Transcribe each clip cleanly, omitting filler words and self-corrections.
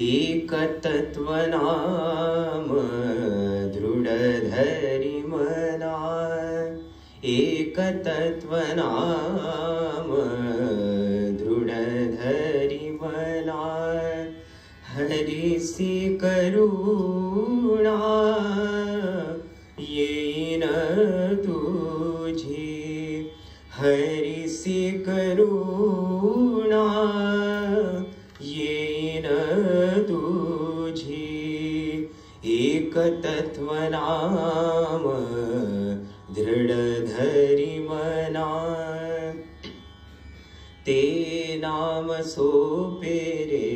एकतत्वनाम दृढधरि मना, एकतत्वनाम दृढधरि मना, हरिसि करुणा येन तुझी, हरिसि करुणा येन तुझी, एकतत्वनाम दृढधरि मना, ते नाम सोपे रे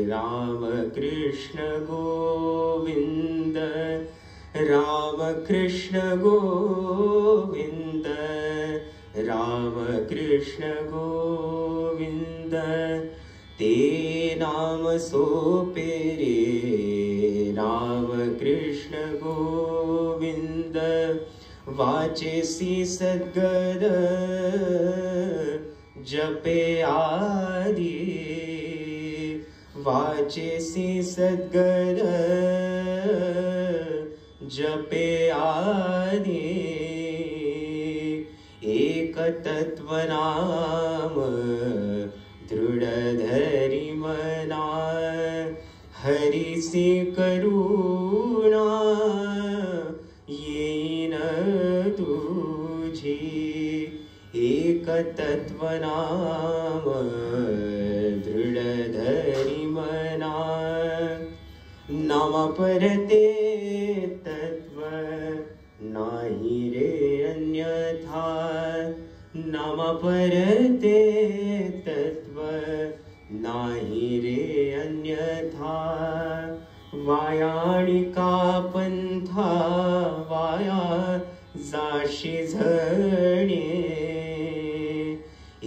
राम कृष्ण गोविंद, राम कृष्ण गोविंद, राम कृष्ण गोविंद, ते नाम सोपे रे राम कृष्ण गोविंद, वाचेसी सद्गद जपे आदि, वाचेसी सद्गद जपे आदि, एकतत्वनाम दृढधरि मना, हरिसि करुणा येन तुझी, एकतत्वनाम दृढधरि मना, नाम परते तत्व नाही रे अन्यथा, नाम परते तत्व नाही रे अन्यथा, वायाणिका पंथा वाया जाशी झणे,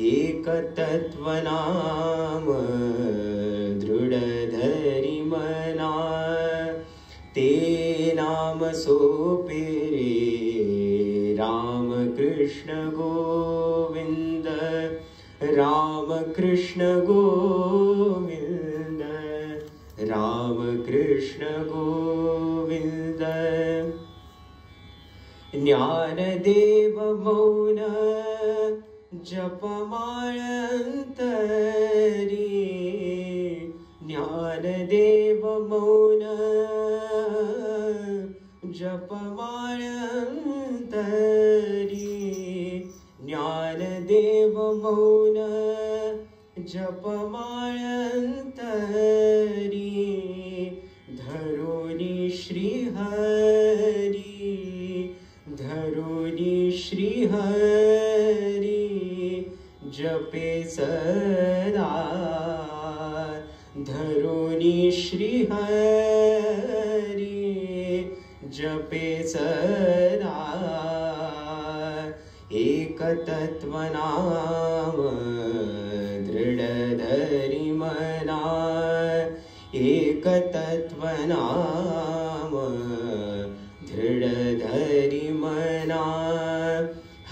एकतत्वनाम दृढधरि मना, ते नाम सोपे रे राम कृष्ण गोविंद, राम कृष्ण गोविंद, राम कृष्ण गोविंद, ज्ञानदेव मौन जपमाळंतरी, ज्ञानदेव मौन जपमाळंतरी, ज्ञानदेव मौन जपमाळंतरी, धरुनी श्रीहरी, धरुनी श्रीहरी, जपे सदा, धरुनी श्रीहरी, जपे सदा, एकतत्वनाम दृढधरि मना, एकतत्वनाम दृढधरि मना,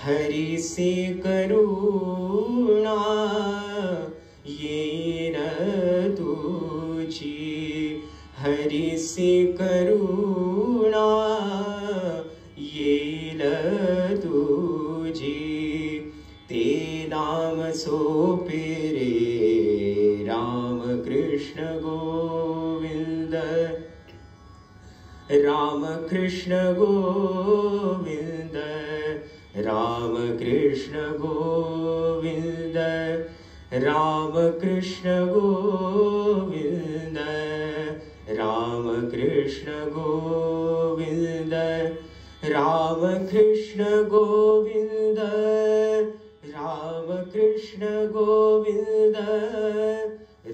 हरिसि करुणा येन तुझी, हरिसि करुणा येन तुझी, ते नाम सोपे रे राम कृष्ण गोविंद, राम कृष्ण गोविंद, राम कृष्ण गोविंद, राम कृष्ण गोविंद, राम कृष्ण गोविंद, राम कृष्ण गोविंद, राम कृष्ण गोविंद,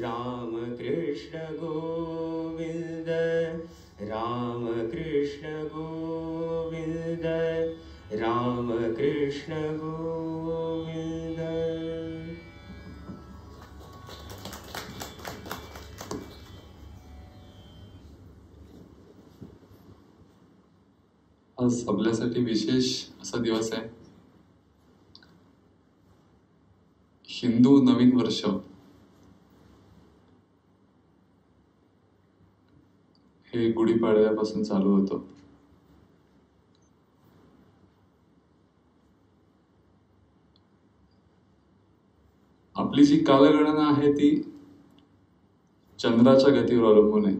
राम कृष्ण गोविंद, राम कृष्ण गोविंद, राम कृष्ण गोविंद. आज आपल्यासाठी विशेष असा दिवस आहे. हिंदू नवीन वर्ष. हे गुढीपाडव्यापासून चालू होतं. आपली जी कालगणना आहे ती चंद्राच्या गतीवर अवलंबून आहे.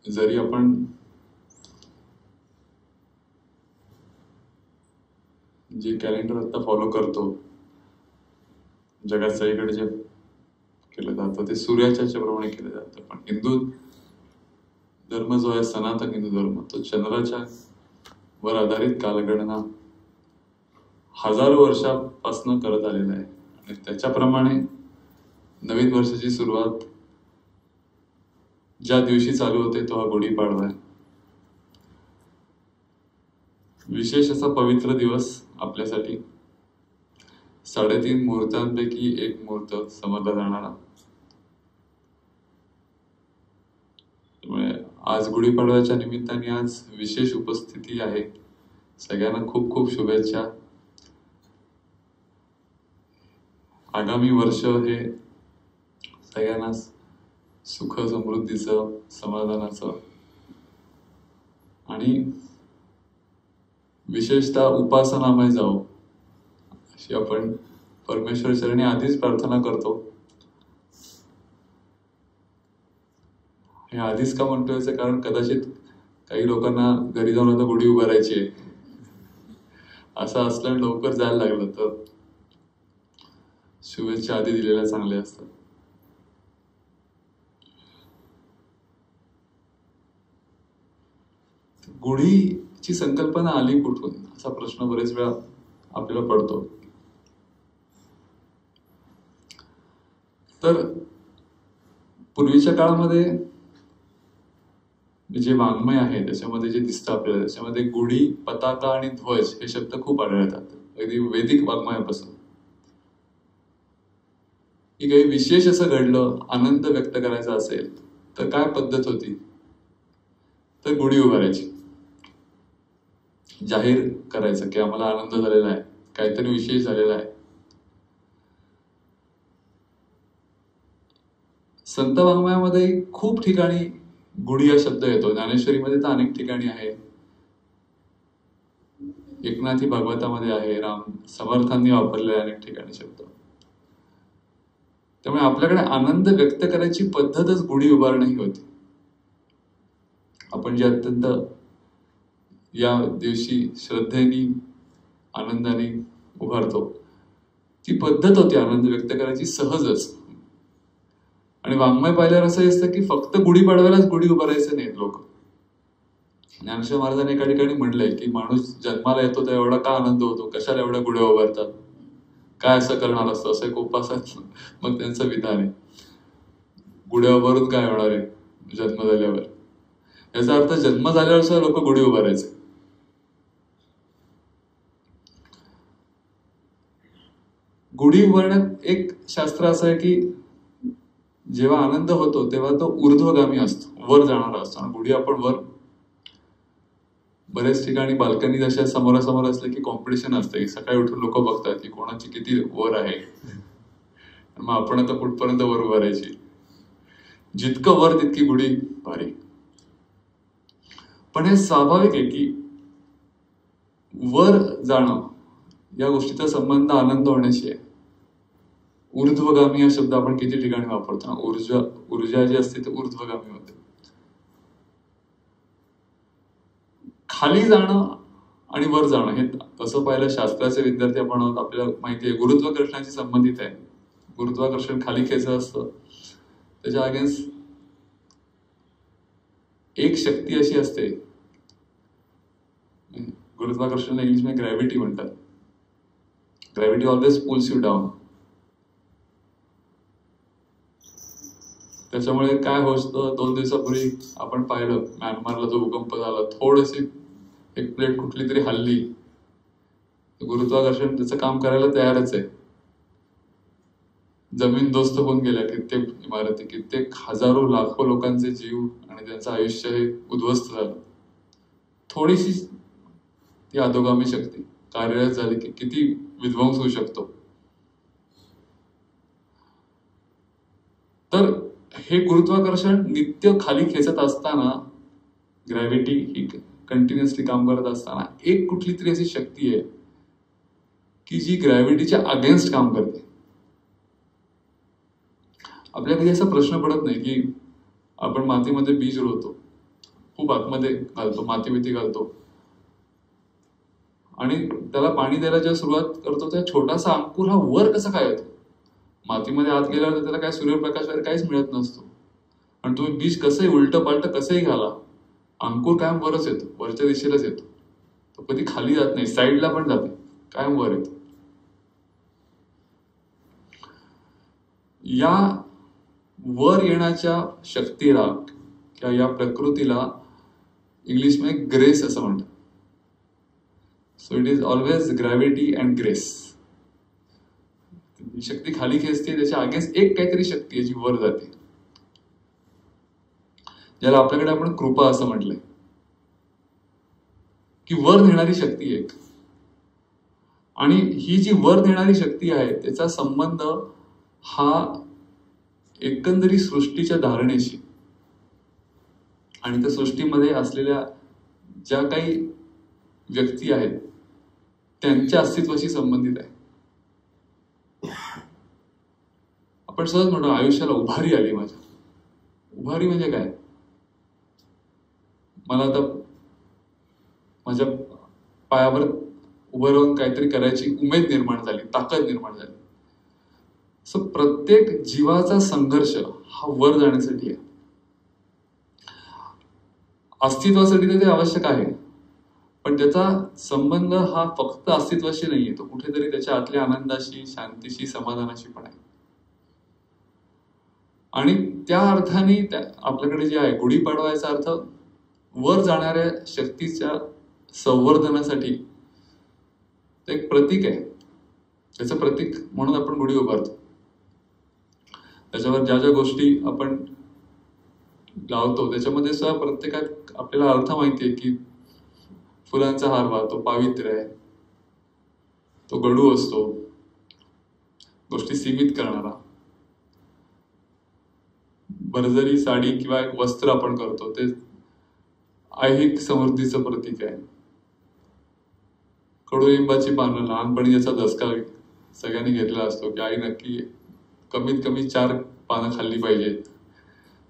जरी आपण जे कॅलेंडर आता फॉलो करतो, जगात सगळीकडे जे केलं जातं ते सूर्याच्या प्रमाणे केलं जातं, पण हिंदू धर्म जो आहे, सनातन हिंदू धर्म, तो चंद्राच्या वर आधारित कालगणना हजारो वर्षापासून करत आलेला आहे. आणि त्याच्याप्रमाणे नवीन वर्षाची सुरुवात ज्या दिवशी चालू होते तो हा गुढीपाडवा आहे. विशेष असा पवित्र दिवस आपल्यासाठी. 3.5 मुहूर्तांपैकी एक मुहूर्त समजला जाणारा. त्यामुळे आज गुढीपाडव्याच्या निमित्ताने आज विशेष उपस्थिती आहे. सगळ्यांना खूप खूप शुभेच्छा. आगामी वर्ष हे सगळ्यांना सुख समृद्धीचं, समाधानाचं आणि विशेषतः उपासनामय जाओ अशी आपण परमेश्वर चरणी आधीच प्रार्थना करतो. हे आधीच का म्हणतोय याचं कारण कदाचित काही लोकांना घरी जाऊन आता गुढी उभारायची आहे असं असल्याने लवकर जायला लागलं तर शुभेच्छा आधी दिलेल्या चांगल्या असतात. गुढीची संकल्पना आली कुठून असा प्रश्न बरेच वेळा आपल्याला पडतो. तर पूर्वीच्या काळामध्ये जे वाङ्मय आहे त्याच्यामध्ये जे दिसतं आपल्याला, त्याच्यामध्ये गुढी, पताका आणि ध्वज हे शब्द खूप आढळतात. अगदी वैदिक वाङ्मयापासून की काही विशेष असं घडलं, आनंद व्यक्त करायचा असेल तर काय पद्धत होती, तर गुढी उभारायची, जाहीर करायचं की आम्हाला आनंद झालेला आहे, काहीतरी विशेष झालेला आहे. संत वाङ्मयामध्ये खूप ठिकाणी गुढी हा शब्द येतो. ज्ञानेश्वरीमध्ये तर अनेक ठिकाणी आहे, एकनाथी भागवतामध्ये आहे, राम समर्थांनी वापरलेले अनेक ठिकाणी शब्द. त्यामुळे आपल्याकडे आनंद व्यक्त करायची पद्धतच गुढी उभारणी होती. आपण जे अत्यंत या दिवशी श्रद्धेने, आनंदाने उभारतो, ती पद्धत होती आनंद व्यक्त करायची सहजच. आणि वाङ्मय पाहिल्यावर असं असतं की फक्त गुढीपाडव्यालाच गुढी उभारायचं नाहीत लोक. ज्ञानेश्वर महाराजांनी एका ठिकाणी म्हणलंय की माणूस जन्माला येतो तर एवढा का आनंद होतो, कशाला एवढ्या गुढ्या उभारतात, काय असं करणार असतं, असं एक उपासात मग त्यांचं विधान आहे. गुढ्या उभारून काय होणार आहे जन्म झाल्यावर, याचा अर्थ जन्म झाल्यावर सुद्धा लोक गुढी उभारायचे. गुढी उभारण्यात एक शास्त्र असं आहे की जेव्हा आनंद होतो तेव्हा तो ऊर्ध्वगामी असतो, वर जाणारा असतो. आणि गुढी आपण वर, बरेच ठिकाणी बाल्कनी जशा समोरासमोर असले की कॉम्पिटिशन असते, सकाळी उठून लोक बघतात की कोणाची किती वर आहे, मग आपण आता कुठपर्यंत वर उभारायची, जितकं वर तितकी गुढी भारी. पण हे स्वाभाविक आहे की वर जाणं या गोष्टीचा संबंध आनंद होण्याशी आहे. ऊर्ध्वगामी हा शब्द आपण किती ठिकाणी वापरतो ना, ऊर्जा जी असते ती ऊर्ध्वगामी होते. खाली जाणं आणि वर जाणं हे तसं पाहिलं शास्त्राचे विद्यार्थी आपण आहोत, आपल्याला माहिती आहे गुरुत्वाकर्षणाशी संबंधित आहे. गुरुत्वाकर्षण खाली खेचत असतं, त्याच्या अगेन्स्ट एक शक्ती अशी असते, गुरुत्वाकर्षण इंग्लिशमध्ये ग्रॅव्हिटी म्हणतात. Gravity always pools you down. त्याच्यामुळे काय होतं, 2 दिवसापूर्वी आपण पाहिलं म्यानमारला जो भूकंप झाला, थोडीशी एक प्लेट कुठली तरी हल्ली, गुरुत्वाकर्षण त्याचं काम करायला तयारच आहे. जमीन दोस्त होऊन गेल्या कित्येक इमारती, कित्येक हजारो लाखो लोकांचे जीव आणि त्यांचं आयुष्य हे उद्ध्वस्त झालं. थोडीशी ती अधोगामी शक्ती कार्यरत झाली की किती विध्वंस होऊ शकतो. तर हे गुरुत्वाकर्षण नित्य खाली खेचत असताना, ग्रॅव्हिटी ही कंटिन्युअसली काम करत असताना, एक कुठली तरी अशी शक्ती आहे की जी ग्रॅव्हिटीच्या अगेन्स्ट काम करते. आपल्या कधी असा प्रश्न पडत नाही की आपण मातीमध्ये बीज रोवतो, खूप आतमध्ये घालतो, माती घालतो, आणि त्याला पाणी द्यायला जेव्हा सुरुवात करतो तेव्हा छोटासा अंकुर हा वर कसा काय येतो? मातीमध्ये आत गेल्यावर त्याला काय सूर्यप्रकाश वगैरे काहीच मिळत नसतो. आणि तुम्ही बीज कसंही उलट पालट कसंही घाला, अंकुर कायम वरच येतो, वरच्या दिशेलाच येतो. तो कधी खाली जात नाही, साईडला पण जाते, कायम वर येतो. या वर येण्याच्या शक्तीला किंवा या प्रकृतीला इंग्लिशमध्ये ग्रेस असं म्हणतात. So it is always gravity and grace. शक्ती खाली खेचते, त्याच्या अगेन्स्ट एक काहीतरी शक्ती आहे जी वर जाते, ज्याला आपल्याकडे आपण कृपा असं म्हटलंय, की वर नेणारी शक्ती एक. आणि ही जी वर नेणारी शक्ती आहे त्याचा संबंध हा एकंदरी सृष्टीच्या धारणेशी आणि त्या सृष्टीमध्ये असलेल्या ज्या काही व्यक्ती आहेत त्यांच्या अस्तित्वाशी संबंधित आहे. आपण सहज म्हणतो आयुष्याला उभारी आली माझ्या. उभारी म्हणजे काय? मला आता माझ्या पायावर उभं राहून काहीतरी करायची उमेद निर्माण झाली, ताकद निर्माण झाली. सो प्रत्येक जीवाचा संघर्ष हा वर जाण्यासाठी आहे. अस्तित्वासाठी तर ते आवश्यक आहे, पण त्याचा संबंध हा फक्त अस्तित्वाशी नाहीये, तो कुठेतरी त्याच्या आतल्या आनंदाशी, शांतीशी, समाधानाशी पण आहे. आणि त्या अर्थाने आपल्याकडे जे आहे गुढीपाडवा, अर्थ वर जाणाऱ्या शक्तीच्या संवर्धनासाठी एक प्रतीक आहे. त्याचं प्रतीक म्हणून आपण गुढी उभारतो. त्याच्यावर ज्या ज्या गोष्टी आपण लावतो त्याच्यामध्ये सुद्धा प्रत्येकात आपल्याला अर्थ माहितीये की फुलांचा हार वाहतो, पावित्र्य आहे, तो गडू असतो, गोष्टी सीमित करणारा. भरजरी साडी किंवा एक वस्त्र आपण करतो ते ऐहिक समृद्धीचं प्रतीक आहे. कडुलिंबाची पानं, लहानपणी ज्याचा दसका सगळ्यांनी घेतला असतो की आई नक्की कमीत कमी 4 पानं खाल्ली पाहिजेत.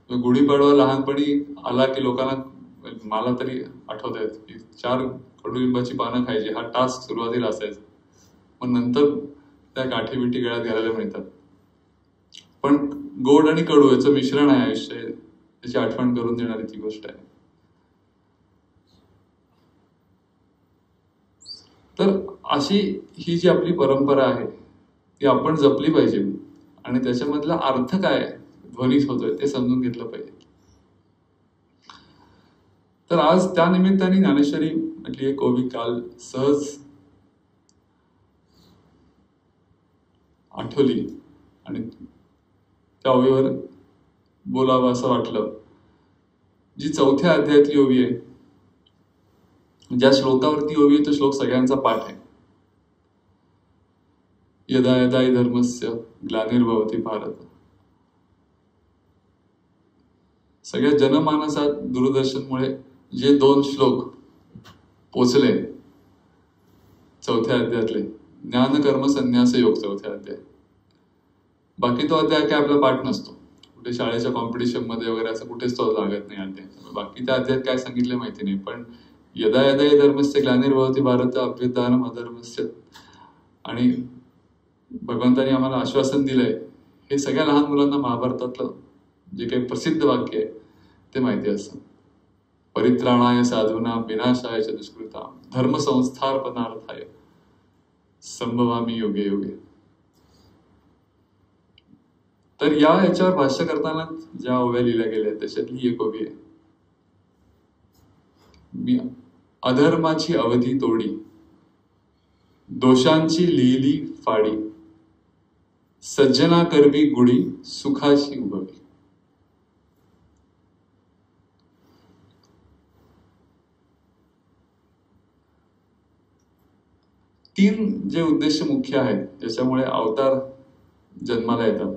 गुढीपाडवा लहानपणी आला की लोकांना, मला तरी आठवत आहेत की 4 कडुलिंबाची पानं खायची हा टास्क सुरुवातीला असायचा. मग नंतर त्या गाठी बिठी गळ्यात घालायला मिळतात. पण गोड आणि कडू याचं मिश्रण आहे आयुष्य, त्याची आठवण करून देणारी ती गोष्ट आहे. तर अशी ही जी आपली परंपरा आहे ती आपण जपली पाहिजे आणि त्याच्यामधला अर्थ काय ध्वनित होतोय ते समजून घेतलं पाहिजे. तर आज त्या निमित्ताने ज्ञानेश्वरी म्हटली एक ओवी काल सहज आठवली आणि त्या ओवीवर बोलावं असं वाटलं. जी 4थ्या अध्यायातली ओवी आहे, ज्या श्लोकावरती ओवी आहे तो श्लोक सगळ्यांचा पाठ आहे. यदा यदा हि धर्मस्य ग्लानिर्भवति भारत. सगळ्या जनमानसात दूरदर्शनमुळे जे 2 श्लोक पोचले 4थ्या अध्यायातले, ज्ञान कर्म संन्यास योग 4था अध्याय. बाकी तो अध्याय काय आपला पाठ नसतो, कुठे शाळेच्या कॉम्पिटिशन मध्ये वगैरे असं कुठेच तो लागत नाही अध्याय. बाकी त्या अध्यायात काय सांगितलं माहिती नाही, पण यदा यदा हि धर्मस्य ग्लानिर्भवति भारत अभ्युत्थानम् अधर्मस्य. आणि भगवंतांनी आम्हाला आश्वासन दिलंय, हे सगळ्या लहान मुलांना महाभारतातलं जे काही प्रसिद्ध वाक्य आहे ते माहिती असतं. परित्राणाय साधूनां विनाशाय च दुष्कृतां धर्म संस्थापनार्थाय संभवामी युगे युगे. तर याच्यावर भाष्य करताना ज्या ओव्या लिहिल्या गेल्या त्याच्यातली एक ओवी आहे. मी अधर्माची अवधी तोडी, दोषांची लिहिली फाडी, सज्जना करवी गुढी सुखाची उभवी. तीन जे उद्देश मुख्य आहेत ज्याच्यामुळे अवतार जन्माला येतात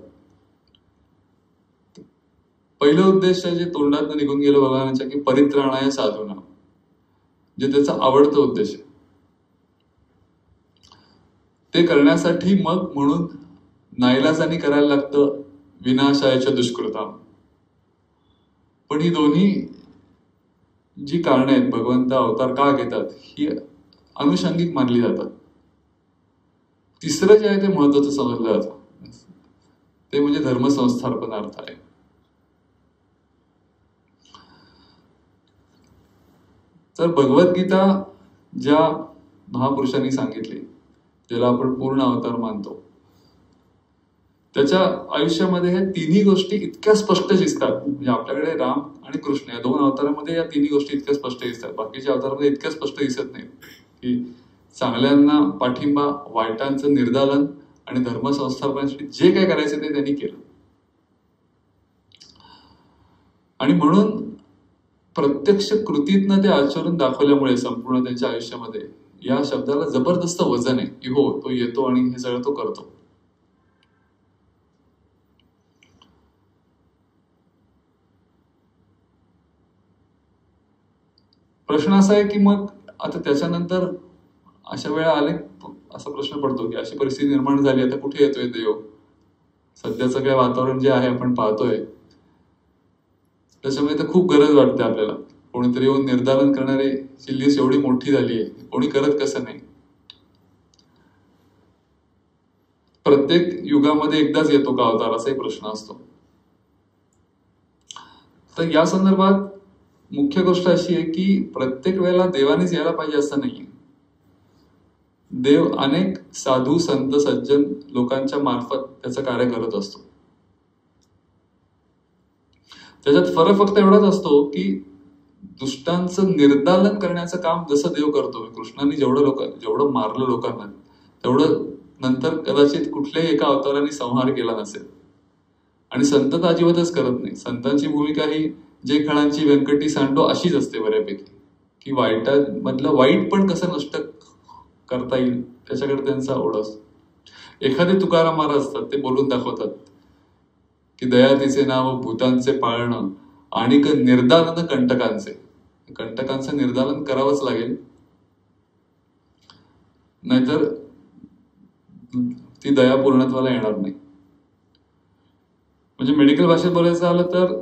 पहिलं उद्देश जे तोंडात निघून गेलं भगवानाच्या की परित्राणाय साधूना, जे त्याचा आवडतं उद्देश आहे. ते करण्यासाठी मग म्हणून नाईलाजाने करायला लागतं विनाशायच्या दुष्कृता. पण ही दोन्ही जी कारणं आहेत, भगवंत अवतार का घेतात, ही अनुषंगिक मानली जातात. तिसरं जे आहे ते महत्वाचं समजलं जातं, ते म्हणजे धर्मसंस्थापनार्थ आहे. तर भगवद्गीता ज्या महापुरुषांनी सांगितली, ज्याला आपण पूर्ण अवतार मानतो, त्याच्या आयुष्यामध्ये ह्या तिन्ही गोष्टी इतक्या स्पष्ट दिसतात. म्हणजे आपल्याकडे राम आणि कृष्ण या दोन अवतारामध्ये या तिन्ही गोष्टी इतक्या स्पष्ट दिसतात. बाकीच्या अवतारामध्ये इतक्या स्पष्ट दिसत नाही. की चांगल्यांना पाठिंबा, वाईटांचं निर्दालन आणि धर्मसंस्थापनासाठी जे काय करायचं ते त्यांनी केलं. आणि म्हणून प्रत्यक्ष कृतीतनं ते आचरून दाखवल्यामुळे संपूर्ण त्यांच्या आयुष्यामध्ये या शब्दाला जबरदस्त वजन आहे की हो, तो येतो आणि हे सगळं तो करतो. प्रश्न असा आहे की मग आता त्याच्यानंतर अशा वेळा आले, असा प्रश्न पडतो की अशी परिस्थिती निर्माण झाली, आता कुठे येतोय देव? सध्याचं काय वातावरण जे आहे आपण पाहतोय त्याच्यामुळे तर खूप गरज वाटते आपल्याला. कोणीतरी येऊन निर्धारण करणारे ची लिस्ट एवढी मोठी झाली आहे, कोणी करत कसं नाही. प्रत्येक युगामध्ये एकदाच येतो का अवतार, असाही प्रश्न असतो. तर या संदर्भात मुख्य गोष्ट अशी आहे की प्रत्येक वेळेला देवानेच यायला पाहिजे असं नाहीये. देव अनेक साधू, संत, सज्जन लोकांच्या मार्फत त्याचं कार्य करत असतो. त्याच्यात फरक फक्त एवढाच असतो की दुष्टांचं निर्दालन करण्याचं काम जसं देव करतो. कृष्णाने जेवढं मारलं लोकांना, तेवढं नंतर कदाचित कुठल्याही एका अवताराने संहार केला नसेल. आणि संत तर अजिबातच करत नाही. संतांची भूमिका ही जे खळांची व्यंकटी सांडो अशीच असते बऱ्यापैकी, की वाईटामधलं वाईट पण कसं नष्ट करता येईल त्याच्याकडे त्यांचा ओढ असतो. एखादे तुकाराम महाराज असतात, ते बोलून दाखवतात की दया तिचे नाव भूतांचे पाळणं आणि निर्दालन कंटकांचे. कंटकांचं निर्दालन करावंच लागेल, नाहीतर ती दया पूर्णत्वाला येणार नाही. म्हणजे मेडिकल भाषेत बोलायचं झालं तर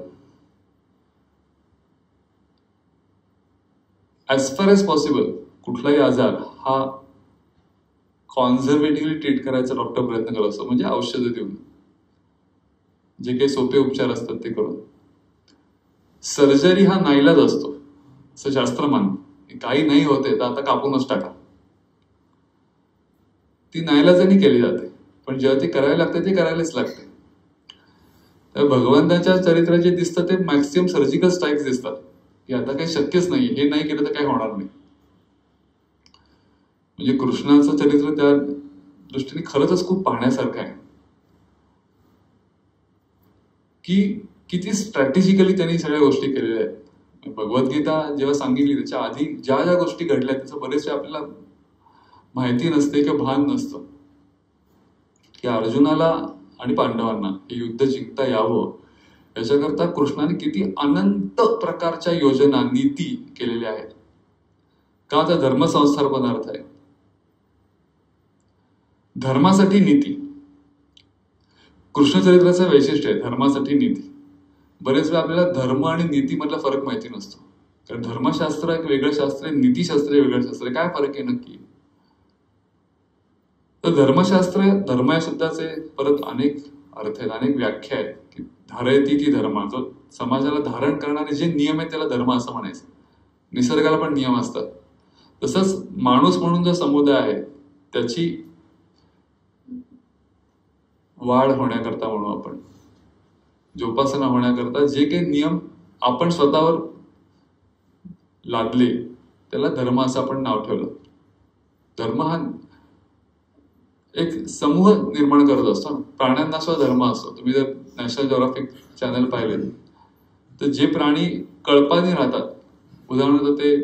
ऍज फार एज पॉसिबल कुठलाही आजार हा कॉन्झर्वेटिव्हली ट्रीट करायचा डॉक्टर प्रयत्न करत असतो. म्हणजे औषधं देऊन, जे काही सोपे उपचार असतात ते करून. सर्जरी हा नाईलाज असतो असं शास्त्र मानतं. काही नाही होते तर आता कापूनच टाका, ती नाईलाजाने केली जाते. पण जेव्हा ती करायला लागते ते करायलाच लागते. तर भगवंताच्या चरित्रात जे दिसतं ते मॅक्सिमम सर्जिकल स्ट्राईक्स दिसतात की आता काही शक्यच नाही, हे नाही केलं तर काही होणार नाही. म्हणजे कृष्णाचं चरित्र त्या दृष्टीने खरंच खूप पाहण्यासारखं आहे की किती स्ट्रॅटेजिकली त्यांनी सगळ्या गोष्टी केलेल्या आहेत. भगवद्गीता जेव्हा सांगितली त्याच्या आधी ज्या ज्या गोष्टी घडल्या त्याचं बरेचसे आपल्याला माहिती नसते किंवा भान नसतं. की अर्जुनाला आणि पांडवांना हे युद्ध जिंकता यावं याच्याकरता कृष्णाने किती अनंत प्रकारच्या योजना, नीती केलेल्या आहेत. का तर धर्मसंस्थापनार्थ आहे. धर्मासाठी नीती कृष्णचरित्राचं वैशिष्ट्य आहे. धर्मासाठी नीती. बरेच वेळा आपल्याला धर्म आणि नीती मधला फरक माहिती नसतो. कारण धर्मशास्त्र एक वेगळं शास्त्र आहे, नीतीशास्त्र वेगळं शास्त्र आहे. काय फरक आहे नक्की? तर धर्मशास्त्र, धर्म या शब्दाचे परत अनेक अर्थ आहेत, अनेक व्याख्या आहेत. की धारयती ती धर्म, जो समाजाला धारण करणारे जे नियम आहेत त्याला धर्म असं म्हणायचं. निसर्गाला पण नियम असतात. तसंच माणूस म्हणून जो समुदाय आहे त्याची वाढ होण्याकरता म्हणू आपण, जोपासना होण्याकरता जे काही नियम आपण स्वतःवर लादले त्याला धर्म असं आपण नाव ठेवलं. धर्म हा एक समूह निर्माण करत असतो. प्राण्यांना सुद्धा धर्म असतो. तुम्ही जर नॅशनल ज्योग्राफिक चॅनल पाहिले तर जे प्राणी कळपाने राहतात, उदाहरणार्थ ते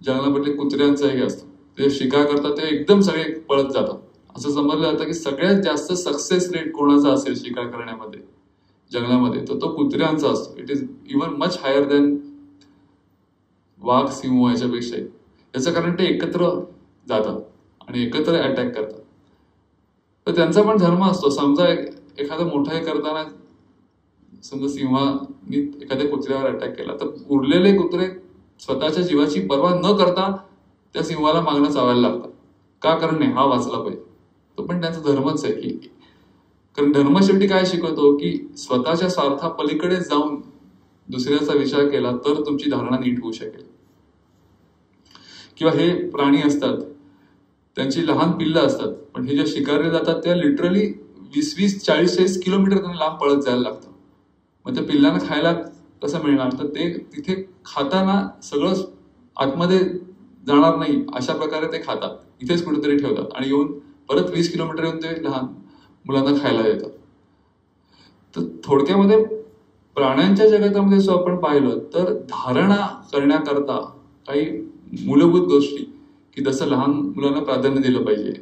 जंगलामधले कुत्र्यांचं हे असतं, ते शिकार करतात ते एकदम सगळे पळत जातात. असं समजलं जातं की सगळ्यात जास्त सक्सेस रेट कोणाचा असेल शिकार करण्यामध्ये जंगलामध्ये, तर तो कुत्र्यांचा असतो. It is even much higher than वाघ, सिंह याच्यापेक्षाही. याचं कारण ते एकत्र जातात आणि एकत्र अटॅक करतात. तर त्यांचा पण धर्म असतो. समजा एखादा मोठा हे करताना समजा सिंहाने एखाद्या कुत्र्यावर अटॅक केला, तर उरलेले कुत्रे स्वतःच्या जीवाची पर्वा न करता त्या सिंहाला मागणं चावायला लागतात. का? कारण नाही, हा वाचला पाहिजे. तो पण त्यांचा धर्मच आहे. की कारण धर्म शेवटी काय शिकवतो की स्वतःच्या स्वार्थापलीकडे जाऊन दुसऱ्याचा विचार केला तर तुमची धारणा नीट होऊ शकेल. किंवा हे प्राणी असतात, त्यांची लहान पिल्लं असतात, पण हे जे शिकारीला जातात त्या लिटरली 20-40 किलोमीटर त्यांना लांब पळत जायला लागतं. मग त्या पिल्लांना खायला कसं मिळणार? तर ते तिथे खाताना सगळं आतमध्ये जाणार नाही अशा प्रकारे ते खातात, इथेच कुठेतरी ठेवतात आणि येऊन परत 20 किलोमीटर येऊन ते लहान मुलांना खायला देतात. तर थोडक्यामध्ये प्राण्यांच्या जगतामध्ये जसं आपण पाहिलं तर धारणा करण्याकरता काही मूलभूत गोष्टी, की जसं लहान मुलांना प्राधान्य दिलं पाहिजे,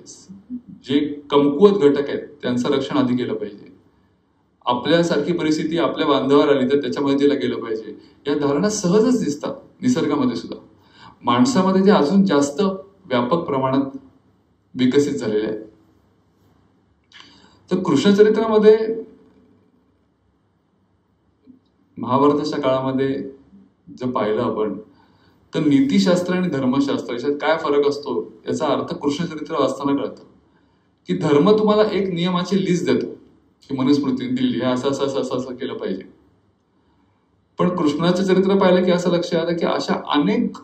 जे कमकुवत घटक आहेत त्यांचं रक्षण आधी केलं पाहिजे, आपल्यासारखी परिस्थिती आपल्या बांधावर आली तर त्याच्यामध्ये तिला गेलं पाहिजे, या धारणा सहजच दिसतात निसर्गामध्ये सुद्धा. माणसामध्ये ते अजून जास्त व्यापक प्रमाणात विकसित झालेले आहे. तर कृष्णचरित्रामध्ये महाभारताच्या काळामध्ये जर पाहिलं आपण तर नीतिशास्त्र आणि धर्मशास्त्र याच्यात काय फरक असतो याचा अर्थ कृष्णचरित्र वाचताना कळतं. की धर्म तुम्हाला एक नियमाची लिस्ट देतो की मनुस्मृतीने दिली, हे असं असं असं असं केलं पाहिजे. पण कृष्णाचं चरित्र पाहिलं की असं लक्षात आलं की अशा अनेक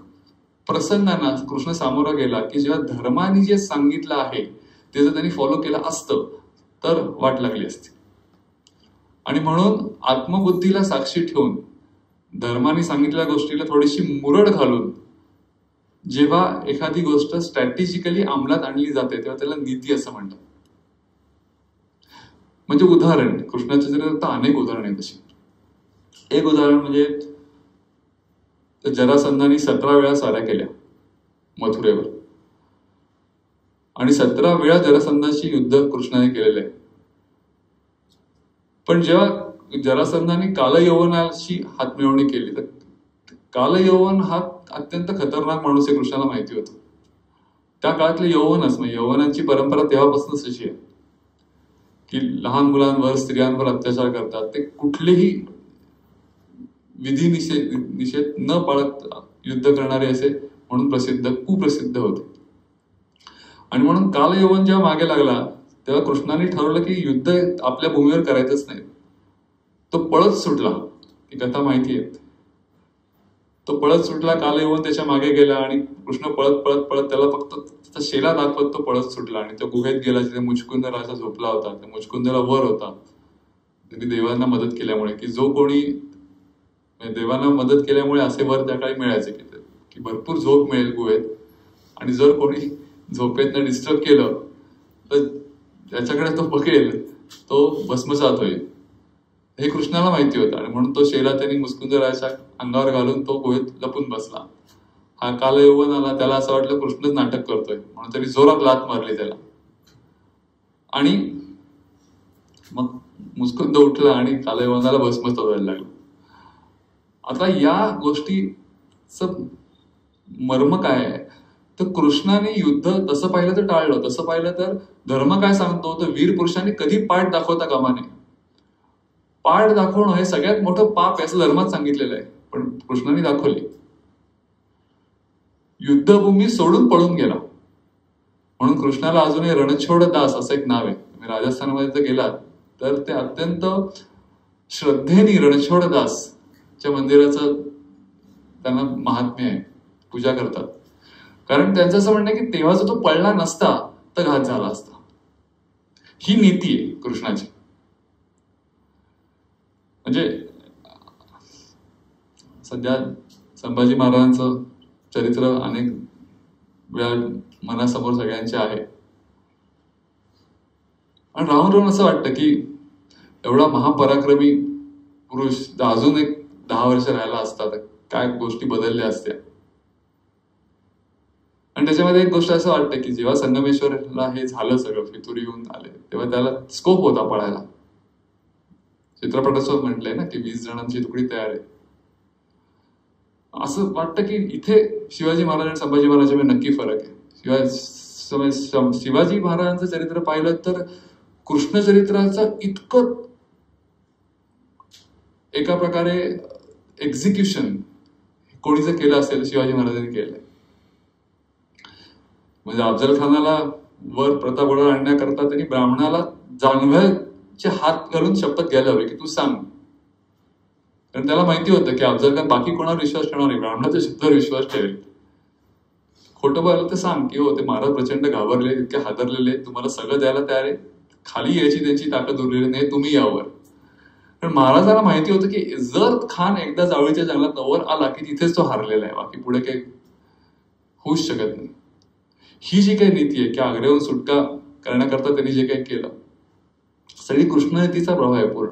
प्रसंगांना कृष्ण सामोरा गेला की जेव्हा धर्माने जे सांगितलं आहे ते जर त्यांनी फॉलो केलं असतं तर वाट लागली असती. आणि म्हणून आत्मबुद्धीला साक्षी ठेवून धर्माने सांगितलेल्या गोष्टीला थोडीशी मुरड घालून जेव्हा एखादी गोष्ट स्ट्रॅटेजिकली अंमलात आणली जाते तेव्हा त्याला नीती असं म्हणतात. म्हणजे उदाहरण, कृष्णाच्या चरित्रात अनेक उदाहरण आहेत तशी. एक उदाहरण म्हणजे जरासंधाने 17 वेळा स्वाऱ्या केल्या मथुरेवर आणि 17 वेळा जरासंधाशी युद्ध कृष्णाने केलेलं आहे. पण जेव्हा जरासंधाने कालयौवनाशी हातमिळवणी केली तर कालयौवन हा अत्यंत खतरनाक माणूस आहे कृष्णाला माहिती होतं. त्या काळातले यौवनच, म्हणजे यौवनांची परंपरा तेव्हापासूनच अशी आहे की लहान मुलांवर स्त्रियांवर अत्याचार करतात. ते कुठलेही विधी निषेध न पाळत युद्ध करणारे असे म्हणून कुप्रसिद्ध होते. आणि म्हणून कालयौवन जेव्हा मागे लागला तेव्हा कृष्णाने ठरवलं की युद्ध आपल्या भूमीवर करायचंच नाही. तो पळत सुटला, ही कथा माहिती आहे. तो पळत सुटला, कालयौवन त्याच्या मागे गेला आणि कृष्ण पळत पळत पळत त्याला फक्त शेला दाखवत तो पळत सुटला आणि तो गुहेत गेला जिथे मुचकुंद राजा झोपला होता. त्या मुचकुंदला वर होता त्यांनी देवांना मदत केल्यामुळे, की जो कोणी देवांना मदत केल्यामुळे असे वर त्या काळी मिळायचे की भरपूर झोप मिळेल गुहेत आणि जर कोणी झोपेतनं डिस्टर्ब केलं तर ज्याच्याकडे तो बघेल तो भस्मसात होईल. हे कृष्णाला माहिती होतं आणि म्हणून तो शेला त्यांनी मुचकुंद राजाच्या अंगावर घालून तो गुहेत लपून बसला. हा कालयौवन आला, त्याला असं वाटलं कृष्णच नाटक करतोय म्हणून त्यांनी जोरात लाथ मारली त्याला आणि मग मुचकुंद उठला आणि कालयौवनाला भस्मसात व्हायला लागला. आता या गोष्टीचं मर्म काय आहे तर कृष्णाने युद्ध तसं पाहिलं तर टाळलं. तसं पाहिलं तर धर्म काय सांगतो तर वीर पुरुषांनी कधी पाठ दाखवता कामा नये. पाठ दाखवणं हे सगळ्यात मोठं पाप असं धर्मात सांगितलेलं आहे, पण कृष्णाने दाखवली. युद्धभूमी सोडून पळून गेला म्हणून कृष्णाला अजूनही रणछोड दास असं एक नाव आहे. तुम्ही राजस्थानमध्ये जर गेलात तर ते अत्यंत श्रद्धेने रणछोड दास च्या मंदिराचं त्यांना महात्म्य आहे, पूजा करतात. कारण त्यांचं असं म्हणणं आहे की तेव्हा जर तो पळला नसता तर घात झाला असता. ही नीती आहे कृष्णाची. म्हणजे सध्या संभाजी महाराजांचं चरित्र अनेक वेळा मनासमोर सगळ्यांचे आहे आणि राहून राहून असं वाटतं की एवढा महापराक्रमी पुरुष अजून एक 10 वर्ष राहिला असता तर काय गोष्टी बदलल्या असत्या. आणि त्याच्यामध्ये एक गोष्ट असं वाटतं की जेव्हा संगमेश्वरला हे झालं सगळं फितुरी येऊन आले तेव्हा त्याला स्कोप होता पळायला. चित्रपटाचं म्हटलंय ना की 20 जणांची तुकडी तयार आहे. असं वाटतं की इथे शिवाजी महाराज आणि संभाजी महाराजांमध्ये नक्की फरक आहे. शिवाजी महाराजांचं चरित्र पाहिलं तर कृष्ण चरित्राचं इतकं एका प्रकारे एक्झिक्युशन कोणी जर केलं असेल शिवाजी महाराजांनी केलंय. म्हणजे अफजल खानाला वर प्रतापगडावर आणण्याकरता त्यांनी ब्राह्मणाला जांघव्याचे हात घालून शपथ घ्यायला हवी की तू सांग, कारण त्याला माहिती होतं की अफजल खान बाकी कोणावर विश्वास ठेवणार नाही, ब्राह्मणाच्या शब्दावर विश्वास ठेवेल. खोटं बोलायला तर सांग की हो ते महाराज प्रचंड घाबरले, इतके हादरलेले, तुम्हाला सगळं द्यायला तयार आहे, खाली यायची त्यांची ताकद उरलेली नाही, तुम्ही यावर. पण महाराजाला माहिती होतं की जर खान एकदा जावळीच्या जंगलात वर आला की तिथेच तो हारलेला आहे, बाकी पुढे काही होऊच शकत नाही. ही जी काही नीती आहे की आग्र्याहून सुटका करण्याकरता त्यांनी जे काही केलं सगळी कृष्णनीतीचा प्रभाव आहे पूर्ण.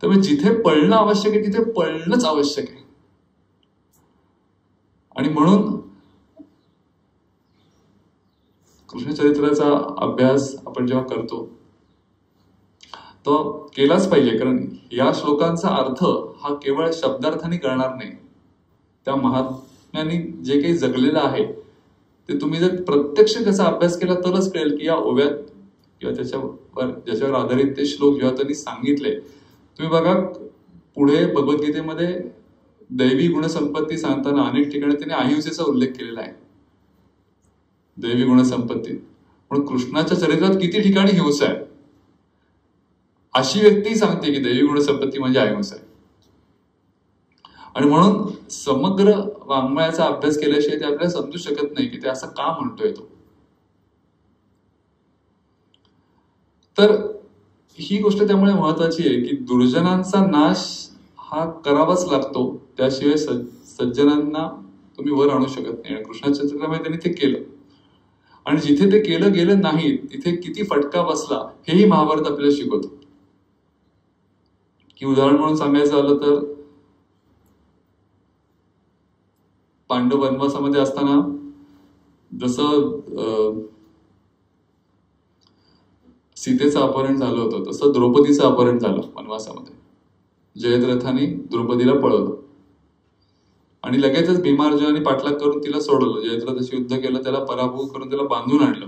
त्यामुळे जिथे पळणं आवश्यक आहे तिथे पळणंच आवश्यक आहे. आणि म्हणून कृष्ण चरित्राचा अभ्यास आपण जेव्हा करतो तो केलाच पाहिजे, कारण या श्लोकांचा अर्थ हा केवळ शब्दार्थाने कळणार नाही. त्या महात्म्यांनी जे काही जगलेलं आहे ते तुम्ही जर प्रत्यक्ष त्याचा अभ्यास केला तरच कळेल की या ओव्यात किंवा ज्याच्यावर आधारित ते श्लोक जेव्हा त्यांनी सांगितले. तुम्ही बघा पुढे भगवद्गीतेमध्ये दैवी गुणसंपत्ती सांगताना अनेक ठिकाणी त्यांनी अहिंसेचा उल्लेख केलेला आहे. दैवी गुणसंपत्ती म्हणून कृष्णाच्या चरित्रात किती ठिकाणी हिंसा आहे. अशी व्यक्ती सांगते की दैवी गुणसंपत्ती म्हणजे अहिंसा आहे. आणि म्हणून समग्र वाङ्मयाचा अभ्यास केल्याशिवाय ते आपल्याला समजू शकत नाही की ते असं का म्हणतोय तो. तर ही गोष्ट त्यामुळे महत्वाची आहे की दुर्जनांचा नाश हा करावाच लागतो, त्याशिवाय सज्जनांना तुम्ही वर आणू शकत नाही. आणि कृष्णाच्या चरित्रामध्ये त्यांनी ते केलं. आणि जिथे ते केलं गेलं नाही तिथे किती फटका बसला हेही महाभारत आपल्याला शिकवतो. की उदाहरण म्हणून सांगायचं झालं तर पांडव वनवासामध्ये असताना जसं सीतेचं अपहरण झालं होतं तसं द्रौपदीचं अपहरण झालं वनवासामध्ये. जयद्रथाने द्रौपदीला पळवलं आणि लगेचच भीमार्जुनाने पाठलाग करून तिला सोडवलं. जयद्रथाशी युद्ध केलं, त्याला पराभव करून त्याला बांधून आणलं.